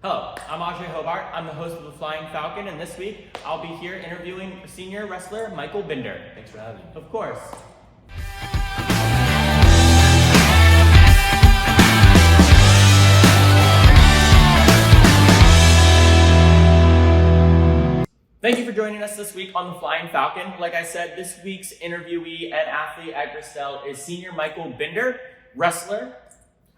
Hello, I'm Ajaya Hobart. I'm the host of the Flying Falcon, and this week I'll be here interviewing senior wrestler Michael Binder. Thanks for having me. Of course. Thank you for joining us this week on the Flying Falcon. Like I said, this week's interviewee and athlete at Gerstell is senior Michael Binder, wrestler.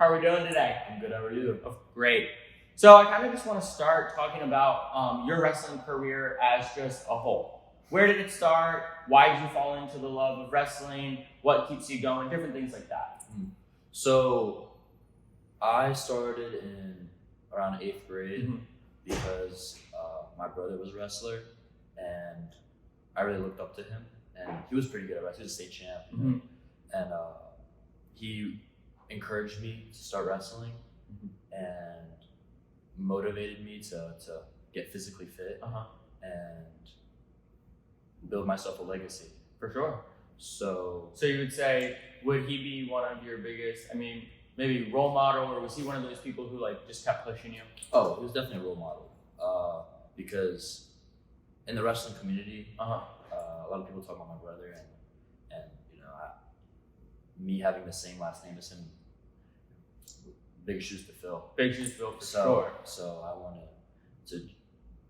How are we doing today? I'm good. How are you? Oh, great. So I kind of just want to start talking about your wrestling career as just a whole. Where did it start? Why did you fall into the love of wrestling? What keeps you going? Different things like that. So I started in around 8th grade because my brother was a wrestler and I really looked up to him, and he was pretty good at wrestling. He was a state champ, and he encouraged me to start wrestling and motivated me to get physically fit and build myself a legacy. For sure. So you would say, would he be one of your biggest, maybe role model, or was he one of those people who just kept pushing you? Oh, he was definitely a role model. Because in the wrestling community, a lot of people talk about my brother, and me having the same last name as him, big shoes to fill. Big shoes to fill, for sure. So I wanted to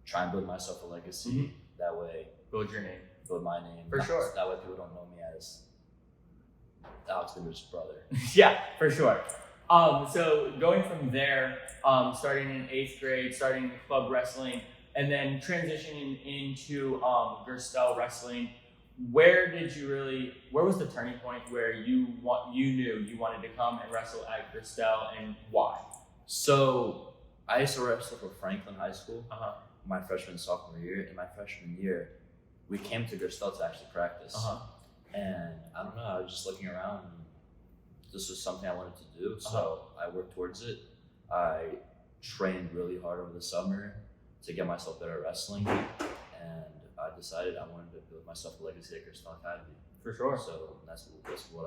try and build myself a legacy. That way, build your name, build my name. For sure. That way, people don't know me as Alex Binder's brother. Yeah, for sure. So going from there, starting in 8th grade, starting club wrestling, and then transitioning into Gerstell wrestling, where was the turning point where you knew you wanted to come and wrestle at Gerstell, and why? So I used to wrestle for Franklin High School my freshman and sophomore year. In my freshman year, we came to Gerstell to actually practice. And I don't know, I was just looking around, and this was something I wanted to do, so I worked towards it. I trained really hard over the summer to get myself better at wrestling, and I decided I wanted to build myself a legacy at Gerstell Academy. For sure. So that's what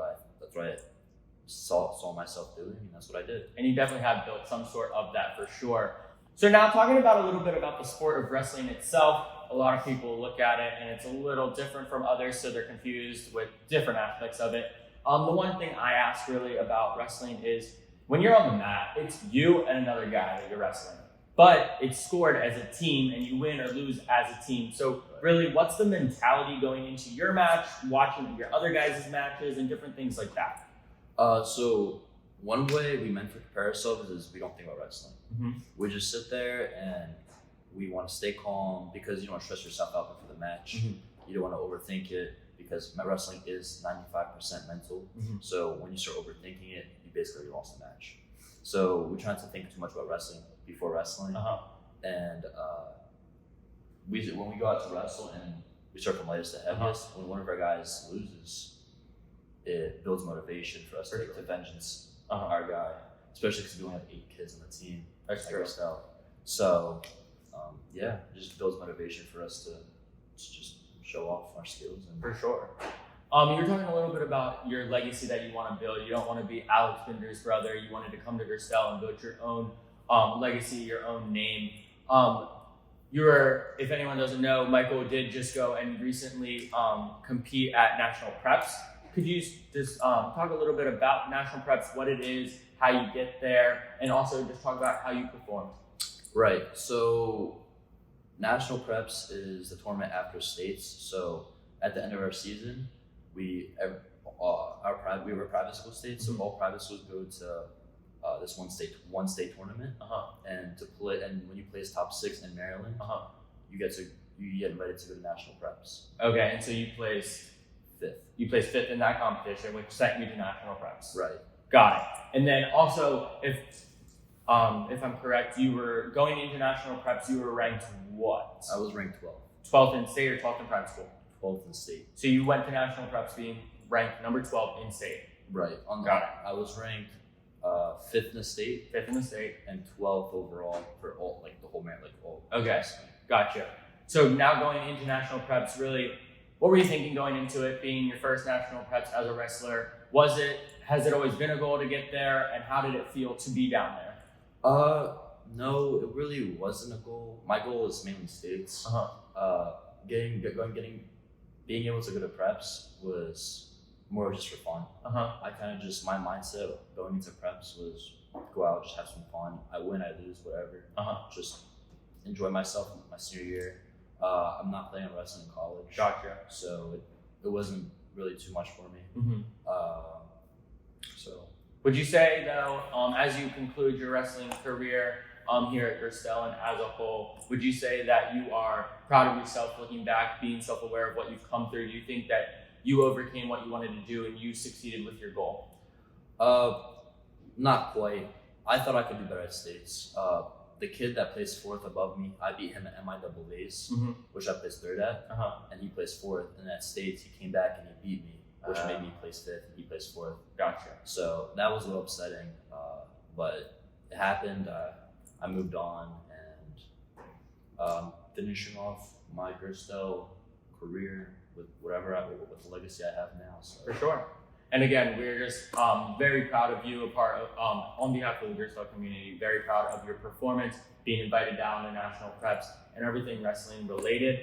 I saw myself doing, and that's what I did. And you definitely have built some sort of that, for sure. So now talking about a little bit about the sport of wrestling itself, a lot of people look at it and it's a little different from others, so they're confused with different aspects of it. The one thing I ask really about wrestling is, when you're on the mat, it's you and another guy that you're wrestling. But it's scored as a team, and you win or lose as a team. So really, what's the mentality going into your match, watching your other guys' matches, and different things like that? So one way we meant to prepare ourselves is we don't think about wrestling. We just sit there and we want to stay calm, because you don't want to stress yourself out before the match. You don't want to overthink it, because wrestling is 95% mental. So when you start overthinking it, you basically lost the match. So we try not to think too much about wrestling before wrestling. And when we go out to wrestle and we start from lightest to heaviest, when one of our guys loses, it builds motivation for us to take to vengeance our guy, especially because we only have 8 kids on the team. That's true. So it just builds motivation for us to just show off our skills. And for sure. You're talking a little bit about your legacy that you want to build. You don't want to be Alex Binder's brother. You wanted to come to Gerstell and build your own legacy, your own name. If anyone doesn't know, Michael did just go and recently compete at National Preps. Could you just talk a little bit about National Preps, what it is, how you get there, and also just talk about how you performed? Right. So National Preps is the tournament after states. So at the end of our season, we were a private school state, so all private schools go to this one state tournament, and to play. And when you place top 6 in Maryland, you get invited to go to National Preps. Okay, and so you placed 5th. You placed 5th in that competition, which sent you to National Preps. Right. Got it. And then also, if I'm correct, you were going into National Preps. You were ranked what? I was ranked 12th. 12th in state or 12th in private school? 12th in state. So you went to National Preps being ranked number 12 in state. Right. Got it. I was ranked 5th in the state. 5th in the state. And 12th overall for all, the whole Maryland, Okay, gotcha. So now going into National Preps, really, what were you thinking going into it, being your first National Preps as a wrestler? Has it always been a goal to get there, and how did it feel to be down there? No, it really wasn't a goal. My goal is mainly states. Being able to go to preps was more just for fun. I kind of just, my mindset going into preps was go out, just have some fun. I win, I lose, whatever. Just enjoy myself my senior year. I'm not playing wrestling in college. Gotcha. So it wasn't really too much for me. So. Would you say though, as you conclude your wrestling career here at Gerstell and as a whole, would you say that you are proud of yourself looking back, being self-aware of what you've come through? Do you think that you overcame what you wanted to do and you succeeded with your goal? Not quite. I thought I could do better at states. The kid that placed 4th above me, I beat him at MIAAs, which I placed 3rd at, and he placed 4th. And at states, he came back and he beat me, which made me place 5th. He placed 4th. Gotcha. So that was a little upsetting, but it happened. I moved on and finishing off my Gerstell career with with the legacy I have now. So. For sure. And again, we're just very proud of you, on behalf of the Gerstell community, very proud of your performance, being invited down to national preps and everything wrestling related.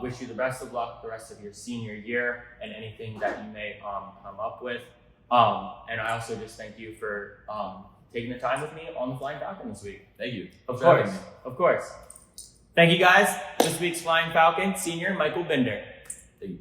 Wish you the best of luck the rest of your senior year and anything that you may come up with. And I also just thank you for taking the time with me on the Flying Falcon this week. Thank you. Of course. Thank you guys. This week's Flying Falcon, senior Michael Binder. Thank you.